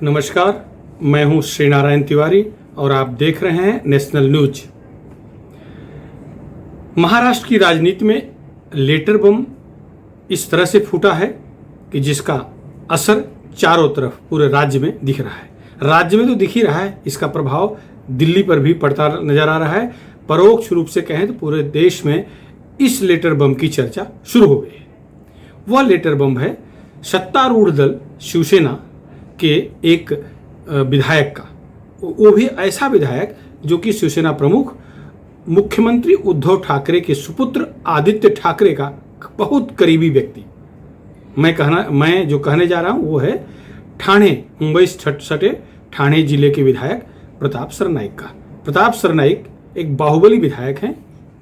नमस्कार, मैं हूं श्रीनारायण तिवारी और आप देख रहे हैं नेशनल न्यूज। महाराष्ट्र की राजनीति में लेटर बम इस तरह से फूटा है कि जिसका असर चारों तरफ पूरे राज्य में दिख रहा है। राज्य में तो दिख ही रहा है, इसका प्रभाव दिल्ली पर भी पड़ता नजर आ रहा है। परोक्ष रूप से कहें तो पूरे देश में इस लेटर बम की चर्चा शुरू हो गई है। वह लेटर बम है सत्तारूढ़ दल शिवसेना के एक विधायक का, वो भी ऐसा विधायक जो कि शिवसेना प्रमुख मुख्यमंत्री उद्धव ठाकरे के सुपुत्र आदित्य ठाकरे का बहुत करीबी व्यक्ति। मैं जो कहने जा रहा हूं वो है ठाणे, मुंबई सटे ठाणे जिले के विधायक प्रताप सरनाईक का। प्रताप सरनाईक एक बाहुबली विधायक हैं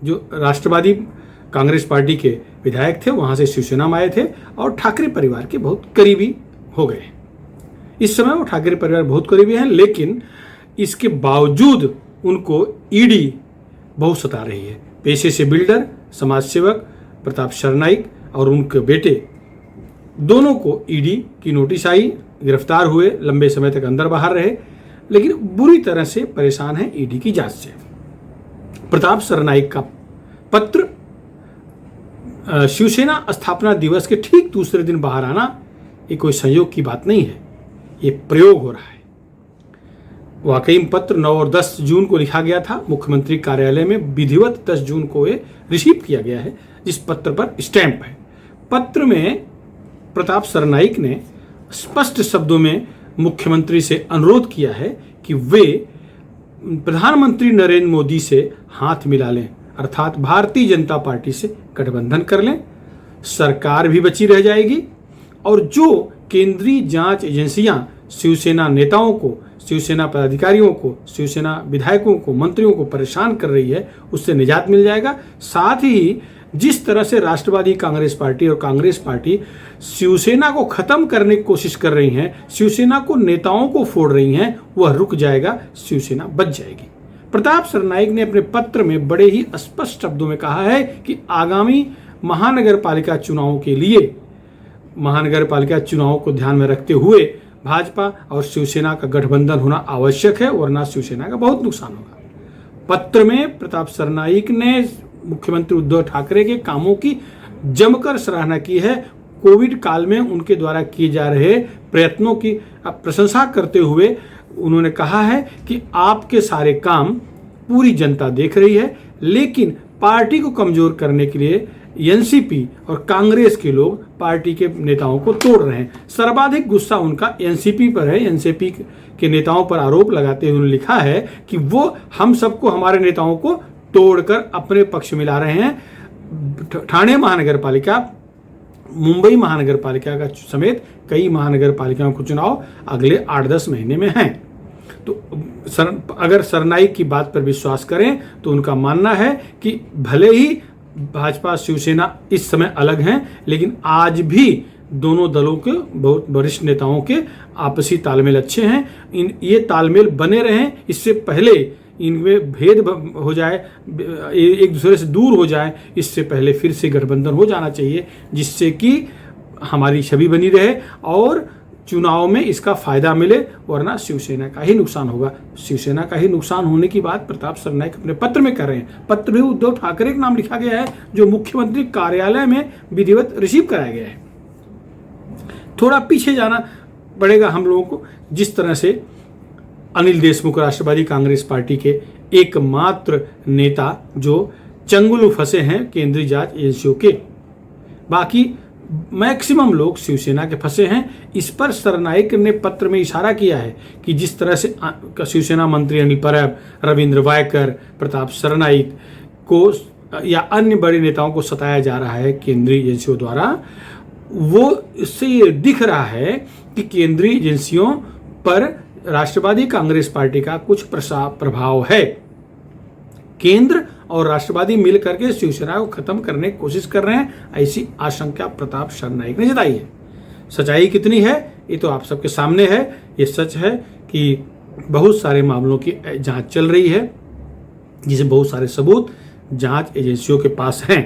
जो राष्ट्रवादी कांग्रेस पार्टी के विधायक थे, वहां से शिवसेना में आए थे और ठाकरे परिवार के बहुत करीबी हो गए। इस समय वो ठाकरे परिवार बहुत करीबी हैं, लेकिन इसके बावजूद उनको ईडी बहुत सता रही है। पेशे से बिल्डर, समाज सेवक प्रताप सरनाईक और उनके बेटे दोनों को ईडी की नोटिस आई, गिरफ्तार हुए, लंबे समय तक अंदर बाहर रहे, लेकिन बुरी तरह से परेशान है ईडी की जांच से। प्रताप सरनाईक का पत्र शिवसेना स्थापना दिवस के ठीक दूसरे दिन बाहर आना ये कोई संयोग की बात नहीं है, ये प्रयोग हो रहा है। वाकई में पत्र 9 और 10 जून को लिखा गया था, मुख्यमंत्री कार्यालय में विधिवत 10 जून को ये रिसीव किया गया है, जिस पत्र पर स्टैंप है। पत्र में प्रताप सरनाईक ने स्पष्ट शब्दों में मुख्यमंत्री से अनुरोध किया है कि वे प्रधानमंत्री नरेंद्र मोदी से हाथ मिला लें, अर्थात भारतीय जनता पार्टी से गठबंधन कर लें, सरकार भी बची रह जाएगी और जो केंद्रीय जांच एजेंसियां शिवसेना नेताओं को, शिवसेना पदाधिकारियों को, शिवसेना विधायकों को, मंत्रियों को परेशान कर रही है, उससे निजात मिल जाएगा। साथ ही जिस तरह से राष्ट्रवादी कांग्रेस पार्टी और कांग्रेस पार्टी शिवसेना को खत्म करने की कोशिश कर रही हैं, शिवसेना को नेताओं को फोड़ रही हैं, वह रुक जाएगा, शिवसेना बच जाएगी। प्रताप सरनाईक ने अपने पत्र में बड़े ही स्पष्ट शब्दों में कहा है कि आगामी महानगर पालिका चुनावों के लिए, महानगर पालिका चुनाव को ध्यान में रखते हुए भाजपा और शिवसेना का गठबंधन होना आवश्यक है, वरना शिवसेना का बहुत नुकसान होगा। पत्र में प्रताप सरनाईक ने मुख्यमंत्री उद्धव ठाकरे के कामों की जमकर सराहना की है। कोविड काल में उनके द्वारा किए जा रहे प्रयत्नों की प्रशंसा करते हुए उन्होंने कहा है कि आपके सारे काम पूरी जनता देख रही है, लेकिन पार्टी को कमजोर करने के लिए एनसीपी और कांग्रेस के लोग पार्टी के नेताओं को तोड़ रहे हैं। सर्वाधिक गुस्सा उनका एनसीपी पर है। एनसीपी के नेताओं पर आरोप लगाते हुए उन्होंने लिखा है कि वो हम सबको, हमारे नेताओं को तोड़कर अपने पक्ष में ला रहे हैं। ठाणे महानगर पालिका, मुंबई महानगर पालिका का समेत कई महानगर पालिकाओं को चुनाव अगले 8-10 महीने में हैं। तो अगर सरनाईक की बात पर विश्वास करें तो उनका मानना है कि भले ही भाजपा शिवसेना इस समय अलग हैं, लेकिन आज भी दोनों दलों के बहुत वरिष्ठ नेताओं के आपसी तालमेल अच्छे हैं। ये तालमेल बने रहें, इससे पहले इनमें भेद हो जाए, एक दूसरे से दूर हो जाए, इससे पहले फिर से गठबंधन हो जाना चाहिए, जिससे कि हमारी छवि बनी रहे और चुनाव में इसका फायदा मिले, वरना शिवसेना का ही नुकसान होगा। शिवसेना का ही नुकसान होने की बात प्रताप सरनाईक अपने पत्र में कर रहे हैं। पत्र में उद्धव ठाकरे का नाम लिखा गया है, जो मुख्यमंत्री कार्यालय में विधिवत रिसीव कराया गया है। थोड़ा पीछे जाना पड़ेगा हम लोगों को। जिस तरह से अनिल देशमुख राष्ट्रवादी कांग्रेस पार्टी के एकमात्र नेता जो चंगुल फंसे हैं केंद्रीय जांच एजेंसियों के, बाकी मैक्सिमम लोग शिवसेना के फंसे हैं। इस पर सरनाईक ने पत्र में इशारा किया है कि जिस तरह से शिवसेना मंत्री अनिल परब, रविंद्र वायकर, प्रताप सरनाईक को या अन्य बड़े नेताओं को सताया जा रहा है केंद्रीय एजेंसियों द्वारा, वो इससे ये दिख रहा है कि केंद्रीय एजेंसियों पर राष्ट्रवादी कांग्रेस पार्टी का कुछ प्रभाव है। केंद्र और राष्ट्रवादी मिल करके शिवसेना को खत्म करने की कोशिश कर रहे हैं, ऐसी आशंका प्रताप सरनाईक ने जताई है। सच्चाई कितनी है ये तो आप सबके सामने है। ये सच है कि बहुत सारे मामलों की जांच चल रही है, जिसे बहुत सारे सबूत जांच एजेंसियों के पास हैं।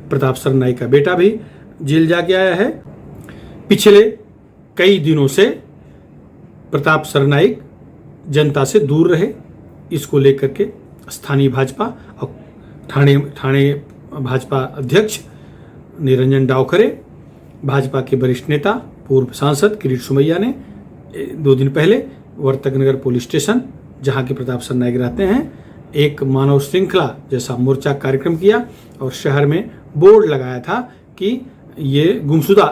प्रताप सरनाईक का बेटा भी जेल जाके आया है। पिछले कई दिनों से प्रताप सरनाईक जनता से दूर रहे, इसको लेकर के स्थानीय भाजपा और ठाणे भाजपा अध्यक्ष निरंजन डावखरे, भाजपा के वरिष्ठ नेता पूर्व सांसद किरीट सोमैया ने 2 दिन पहले वर्तकनगर पुलिस स्टेशन, जहां के प्रताप सरनाईक रहते हैं, एक मानव श्रृंखला जैसा मोर्चा कार्यक्रम किया और शहर में बोर्ड लगाया था कि ये गुमशुदा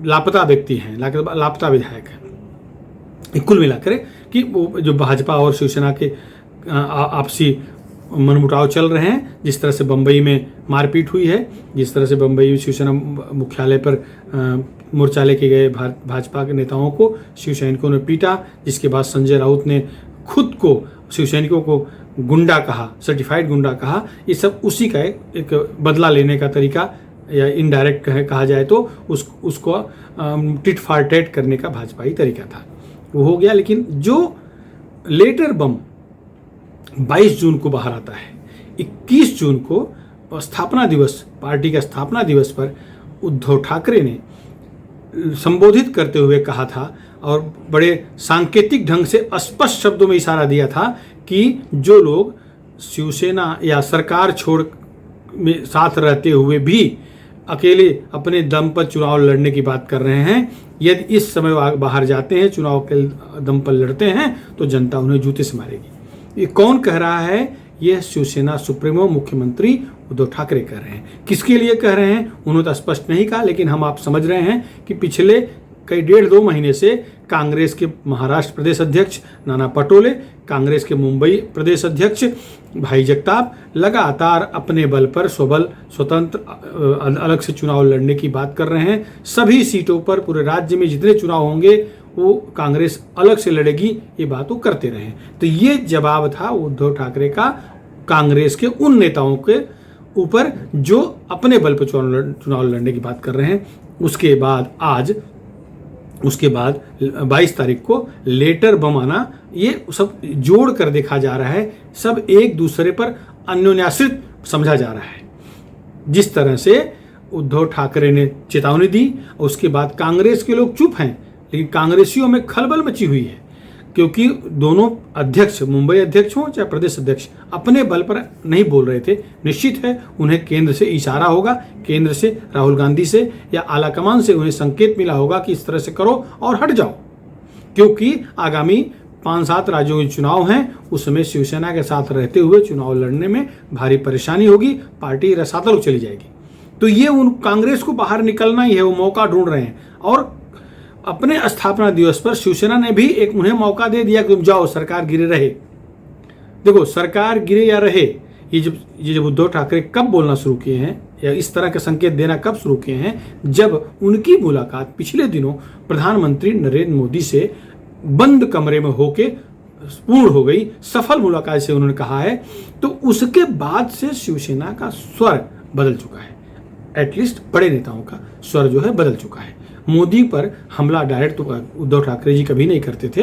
लापता व्यक्ति हैं, लापता विधायक हैं। कुल मिलाकर कि वो जो भाजपा और शिवसेना के आपसी मनमुटाव चल रहे हैं, जिस तरह से बम्बई में मारपीट हुई है, जिस तरह से बम्बई शिवसेना मुख्यालय पर मोर्चा लेके गए भाजपा के नेताओं को शिवसैनिकों ने पीटा, जिसके बाद संजय राउत ने खुद को शिवसैनिकों को गुंडा कहा, सर्टिफाइड गुंडा कहा। ये सब उसी का एक बदला लेने का तरीका, या इनडायरेक्ट कहा जाए तो उसको टिट फॉर टैट करने का भाजपाई तरीका था, वो हो गया। लेकिन जो लेटर बम 22 जून को बाहर आता है, 21 जून को स्थापना दिवस, पार्टी का स्थापना दिवस पर उद्धव ठाकरे ने संबोधित करते हुए कहा था और बड़े सांकेतिक ढंग से स्पष्ट शब्दों में इशारा दिया था कि जो लोग शिवसेना या सरकार छोड़ में साथ रहते हुए भी अकेले अपने दम पर चुनाव लड़ने की बात कर रहे हैं, यदि इस समय बाहर जाते हैं, चुनाव के दम पर लड़ते हैं, तो जनता उन्हें जूते से मारेगी। ये कौन कह रहा है? यह शिवसेना सुप्रीमो मुख्यमंत्री उद्धव ठाकरे कह रहे हैं। किसके लिए कह रहे हैं उन्होंने तो स्पष्ट नहीं कहा, लेकिन हम आप समझ रहे हैं कि पिछले कई 1.5-2 महीने से कांग्रेस के महाराष्ट्र प्रदेश अध्यक्ष नाना पटोले, कांग्रेस के मुंबई प्रदेश अध्यक्ष भाई जगताप लगातार अपने बल पर स्वतंत्र अलग से चुनाव लड़ने की बात कर रहे हैं। सभी सीटों पर पूरे राज्य में जितने चुनाव होंगे वो कांग्रेस अलग से लड़ेगी, ये बात वो करते रहे। तो ये जवाब था उद्धव ठाकरे का कांग्रेस के उन नेताओं के ऊपर जो अपने बल पर चुनाव लड़ने की बात कर रहे हैं। उसके बाद 22 तारीख को लेटर बम आना, ये सब जोड़ कर देखा जा रहा है, सब एक दूसरे पर अन्योन्याश्रित समझा जा रहा है। जिस तरह से उद्धव ठाकरे ने चेतावनी दी, उसके बाद कांग्रेस के लोग चुप हैं, लेकिन कांग्रेसियों में खलबल मची हुई है, क्योंकि दोनों अध्यक्ष, मुंबई अध्यक्ष हों चाहे प्रदेश अध्यक्ष, अपने बल पर नहीं बोल रहे थे। निश्चित है उन्हें केंद्र से इशारा होगा, केंद्र से, राहुल गांधी से या आलाकमान से उन्हें संकेत मिला होगा कि इस तरह से करो और हट जाओ, क्योंकि आगामी 5-7 राज्यों के चुनाव हैं, उसमें शिवसेना के साथ रहते हुए चुनाव लड़ने में भारी परेशानी होगी, पार्टी रसातल चली जाएगी। तो ये उन कांग्रेस को बाहर निकलना ही है, वो मौका ढूंढ रहे हैं। और अपने स्थापना दिवस पर शिवसेना ने भी एक उन्हें मौका दे दिया कि तुम जाओ, सरकार गिरे रहे। देखो, सरकार गिरे या रहे, ये जब उद्धव ठाकरे कब बोलना शुरू किए हैं या इस तरह के संकेत देना कब शुरू किए हैं, जब उनकी मुलाकात पिछले दिनों प्रधानमंत्री नरेंद्र मोदी से बंद कमरे में होके पूर्ण हो गई, सफल मुलाकात से उन्होंने कहा है, तो उसके बाद से शिवसेना का स्वर बदल चुका है। एटलीस्ट बड़े नेताओं का स्वर जो है बदल चुका है। मोदी पर हमला डायरेक्ट तो उद्धव ठाकरे जी कभी नहीं करते थे,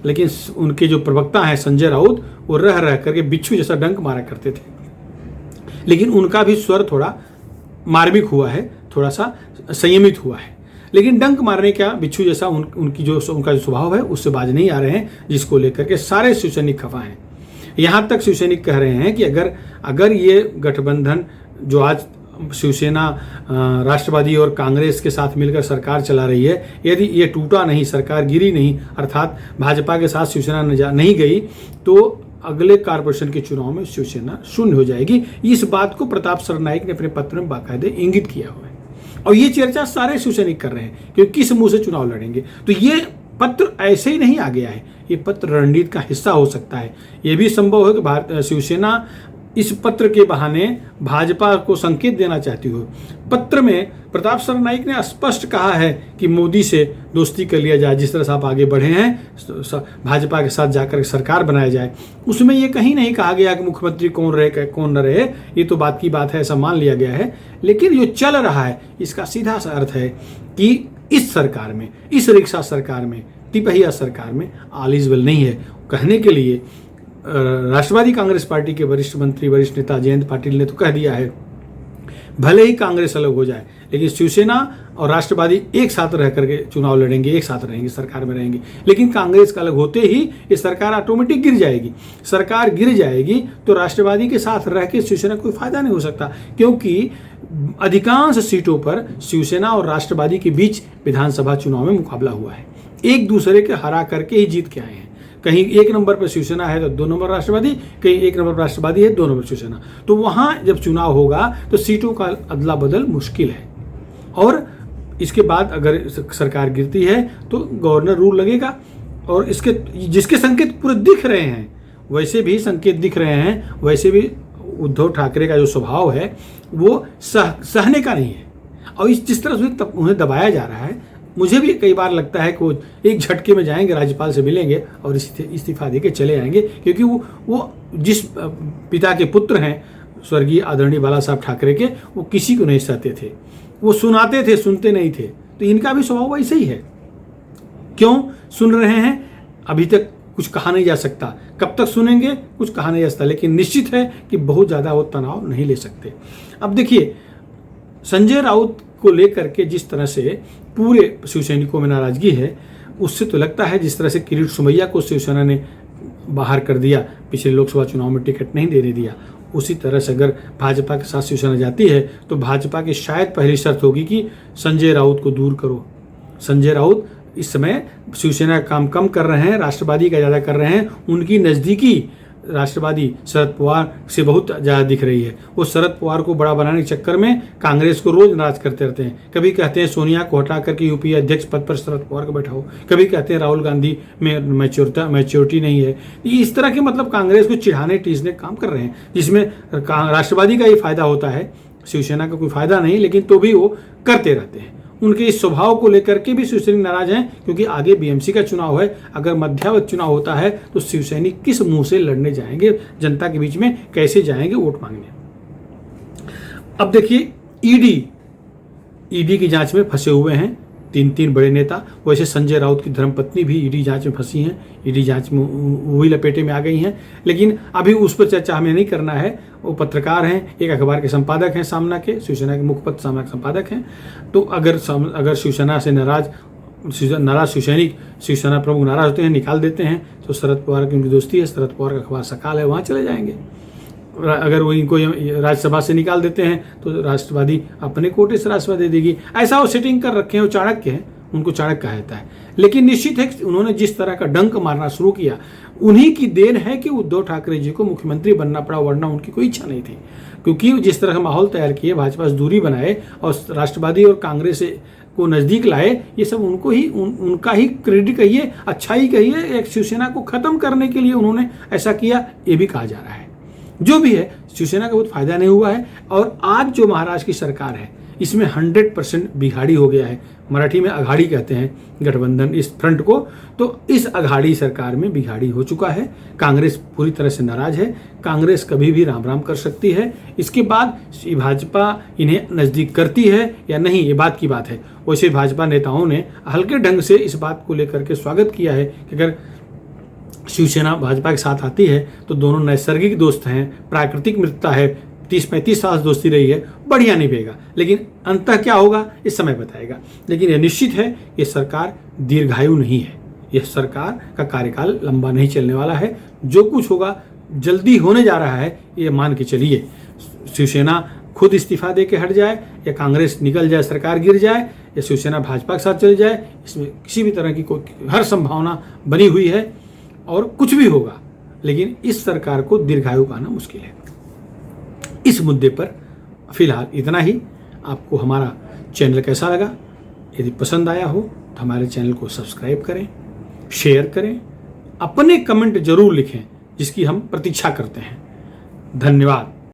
लेकिन उनके जो प्रवक्ता हैं संजय राउत, वो रह करके बिच्छू जैसा डंक मारा करते थे। लेकिन उनका भी स्वर थोड़ा मार्मिक हुआ है, थोड़ा सा संयमित हुआ है, लेकिन डंक मारने का बिच्छू जैसा उनका जो स्वभाव है उससे बाज नहीं आ रहे हैं, जिसको लेकर के सारे शिवसैनिक खफा हैं। यहाँ तक शिवसैनिक कह रहे हैं कि अगर ये गठबंधन जो आज शिवसेना राष्ट्रवादी और कांग्रेस के साथ मिलकर सरकार चला रही है, यदि ये टूटा नहीं, सरकार गिरी नहीं, अर्थात भाजपा के साथ शिवसेना नहीं गई, तो अगले कॉर्पोरेशन के चुनाव में शिवसेना शून्य हो जाएगी। इस बात को प्रताप सरनाईक ने अपने पत्र में बाकायदे इंगित किया हुआ है, और ये चर्चा सारे शिवसैनिक कर रहे हैं कि किस मुंह से चुनाव लड़ेंगे। तो ये पत्र ऐसे ही नहीं आ गया है, ये पत्र रणनीति का हिस्सा हो सकता है। ये भी संभव है कि शिवसेना इस पत्र के बहाने भाजपा को संकेत देना चाहती हो। पत्र में प्रताप सरनाईक ने स्पष्ट कहा है कि मोदी से दोस्ती कर लिया जाए, जिस तरह से आप आगे बढ़े हैं, भाजपा के साथ जाकर सरकार बनाया जाए। उसमें ये कहीं नहीं कहा गया कि मुख्यमंत्री कौन रहे कौन न रहे, ये तो बात की बात है, ऐसा मान लिया गया है। लेकिन जो चल रहा है इसका सीधा सा अर्थ है कि इस सरकार में, इस रिक्शा सरकार में, तिपहिया सरकार में ऑल इज वेल नहीं है। कहने के लिए राष्ट्रवादी कांग्रेस पार्टी के वरिष्ठ मंत्री, वरिष्ठ नेता जयंत पाटिल ने तो कह दिया है, भले ही कांग्रेस अलग हो जाए, लेकिन शिवसेना और राष्ट्रवादी एक साथ रह करके चुनाव लड़ेंगे, एक साथ रहेंगे, सरकार में रहेंगे। लेकिन कांग्रेस का अलग होते ही ये सरकार ऑटोमेटिक गिर जाएगी। सरकार गिर जाएगी तो राष्ट्रवादी के साथ रह के शिवसेना को कोई फायदा नहीं हो सकता, क्योंकि अधिकांश सीटों पर शिवसेना और राष्ट्रवादी के बीच विधानसभा चुनाव में मुकाबला हुआ है। एक दूसरे के हरा करके ही जीत के आए हैं। कहीं 1 नंबर पर शिवसेना है तो 2 नंबर राष्ट्रवादी, कहीं 1 नंबर पर राष्ट्रवादी है 2 नंबर शिवसेना। तो वहां जब चुनाव होगा तो सीटों का अदला बदल मुश्किल है। और इसके बाद अगर सरकार गिरती है तो गवर्नर रूल लगेगा। और इसके जिसके संकेत पूरे दिख रहे हैं, वैसे भी संकेत दिख रहे हैं, वैसे भी उद्धव ठाकरे का जो स्वभाव है वो सहने का नहीं है। और इस जिस तरह से उन्हें दबाया जा रहा है, मुझे भी कई बार लगता है कि वो एक झटके में जाएंगे, राज्यपाल से मिलेंगे और इस्तीफा देके चले आएंगे, क्योंकि वो जिस पिता के पुत्र हैं स्वर्गीय आदरणीय बाला साहब ठाकरे के, वो किसी को नहीं सहते थे, वो सुनाते थे, सुनते नहीं थे। तो इनका भी स्वभाव वैसे ही है। क्यों सुन रहे हैं? अभी तक कुछ कहा नहीं जा सकता, कब तक सुनेंगे कुछ कहा नहीं जा सकता, लेकिन निश्चित है कि बहुत ज़्यादा वो तनाव नहीं ले सकते। अब देखिए, संजय राउत को लेकर के जिस तरह से पूरे शिवसैनिकों में नाराजगी है, उससे तो लगता है जिस तरह से किरीट सोमैया को शिवसेना ने बाहर कर दिया, पिछले लोकसभा चुनाव में टिकट नहीं देने दिया, उसी तरह से अगर भाजपा के साथ शिवसेना जाती है तो भाजपा की शायद पहली शर्त होगी कि संजय राउत को दूर करो। संजय राउत इस समय शिवसेना का काम कम कर रहे हैं, राष्ट्रवादी का ज़्यादा कर रहे हैं। उनकी नज़दीकी राष्ट्रवादी शरद पवार से बहुत ज़्यादा दिख रही है। वो शरद पवार को बड़ा बनाने के चक्कर में कांग्रेस को रोज नाराज करते रहते हैं। कभी कहते हैं सोनिया को हटा करके यूपीए अध्यक्ष पद पर शरद पवार को बैठाओ, कभी कहते हैं राहुल गांधी में मैच्योरिटी नहीं है। इस तरह के मतलब कांग्रेस को चिढ़ाने टीसने काम कर रहे हैं, जिसमें राष्ट्रवादी का ही फायदा होता है, शिवसेना का कोई फायदा नहीं, लेकिन तो भी वो करते रहते हैं। उनके इस स्वभाव को लेकर के भी शिवसैनिक नाराज हैं, क्योंकि आगे बीएमसी का चुनाव है। अगर मध्यावधि चुनाव होता है तो शिवसैनिक किस मुंह से लड़ने जाएंगे, जनता के बीच में कैसे जाएंगे वोट मांगने। अब देखिए, ईडी की जांच में फंसे हुए हैं 3 बड़े नेता। वैसे संजय राउत की धर्मपत्नी भी ईडी जांच में फंसी हैं, ईडी जांच में वही लपेटे में आ गई हैं, लेकिन अभी उस पर चर्चा हमें नहीं करना है। वो पत्रकार हैं, एक अखबार के संपादक हैं सामना के, शिवसेना के मुखपत्र सामना के संपादक हैं। तो अगर शिवसेना से नाराज शिवसैनिक, शिवसेना प्रमुख नाराज होते हैं, निकाल देते हैं, तो शरद पवार की उनकी दोस्ती है, शरद पवार का अखबार सकाल है, वहाँ चले जाएंगे। अगर वो इनको राज्यसभा से निकाल देते हैं तो राष्ट्रवादी अपने कोटे से राज्यसभा दे देगी। ऐसा वो सेटिंग कर रखे हैं, वो चाणक्य हैं, उनको चाणक्य कहा जाता है। लेकिन निश्चित है कि उन्होंने जिस तरह का डंक मारना शुरू किया, उन्हीं की देन है कि उद्धव ठाकरे जी को मुख्यमंत्री बनना पड़ा, वरना उनकी कोई इच्छा नहीं थी। क्योंकि जिस तरह का माहौल तैयार किए, भाजपा से दूरी बनाए और राष्ट्रवादी और कांग्रेस को नज़दीक लाए, ये सब उनका ही क्रेडिट कहिए, अच्छाई कहिए। एक शिवसेना को खत्म करने के लिए उन्होंने ऐसा किया, ये भी कहा जा रहा है। जो भी है, शिवसेना का बहुत फायदा नहीं हुआ है। और आज जो महाराष्ट्र की सरकार है, इसमें 100% बिगाड़ी हो गया है। मराठी में अघाड़ी कहते हैं गठबंधन इस फ्रंट को। तो इस अघाड़ी सरकार में बिगाड़ी हो चुका है। कांग्रेस पूरी तरह से नाराज है। कांग्रेस कभी भी राम राम कर सकती है। इसके बाद भाजपा इन्हें नज़दीक करती है या नहीं, ये बात की बात है। वैसे भाजपा नेताओं ने हल्के ढंग से इस बात को लेकर के स्वागत किया है कि अगर शिवसेना भाजपा के साथ आती है तो दोनों नैसर्गिक दोस्त हैं, प्राकृतिक मित्रता है, 30-35 साल दोस्ती रही है, बढ़िया निभेगा। लेकिन अंततः क्या होगा इस समय बताएगा। लेकिन यह निश्चित है कि सरकार दीर्घायु नहीं है, यह सरकार का कार्यकाल लंबा नहीं चलने वाला है। जो कुछ होगा जल्दी होने जा रहा है, ये मान के चलिए। शिवसेना खुद इस्तीफा दे के हट जाए, या कांग्रेस निकल जाए, सरकार गिर जाए, या शिवसेना भाजपा के साथ चले जाए, इसमें किसी भी तरह की कोई हर संभावना बनी हुई है और कुछ भी होगा। लेकिन इस सरकार को दीर्घायु पाना मुश्किल है। इस मुद्दे पर फिलहाल इतना ही। आपको हमारा चैनल कैसा लगा? यदि पसंद आया हो तो हमारे चैनल को सब्सक्राइब करें, शेयर करें, अपने कमेंट जरूर लिखें, जिसकी हम प्रतीक्षा करते हैं। धन्यवाद।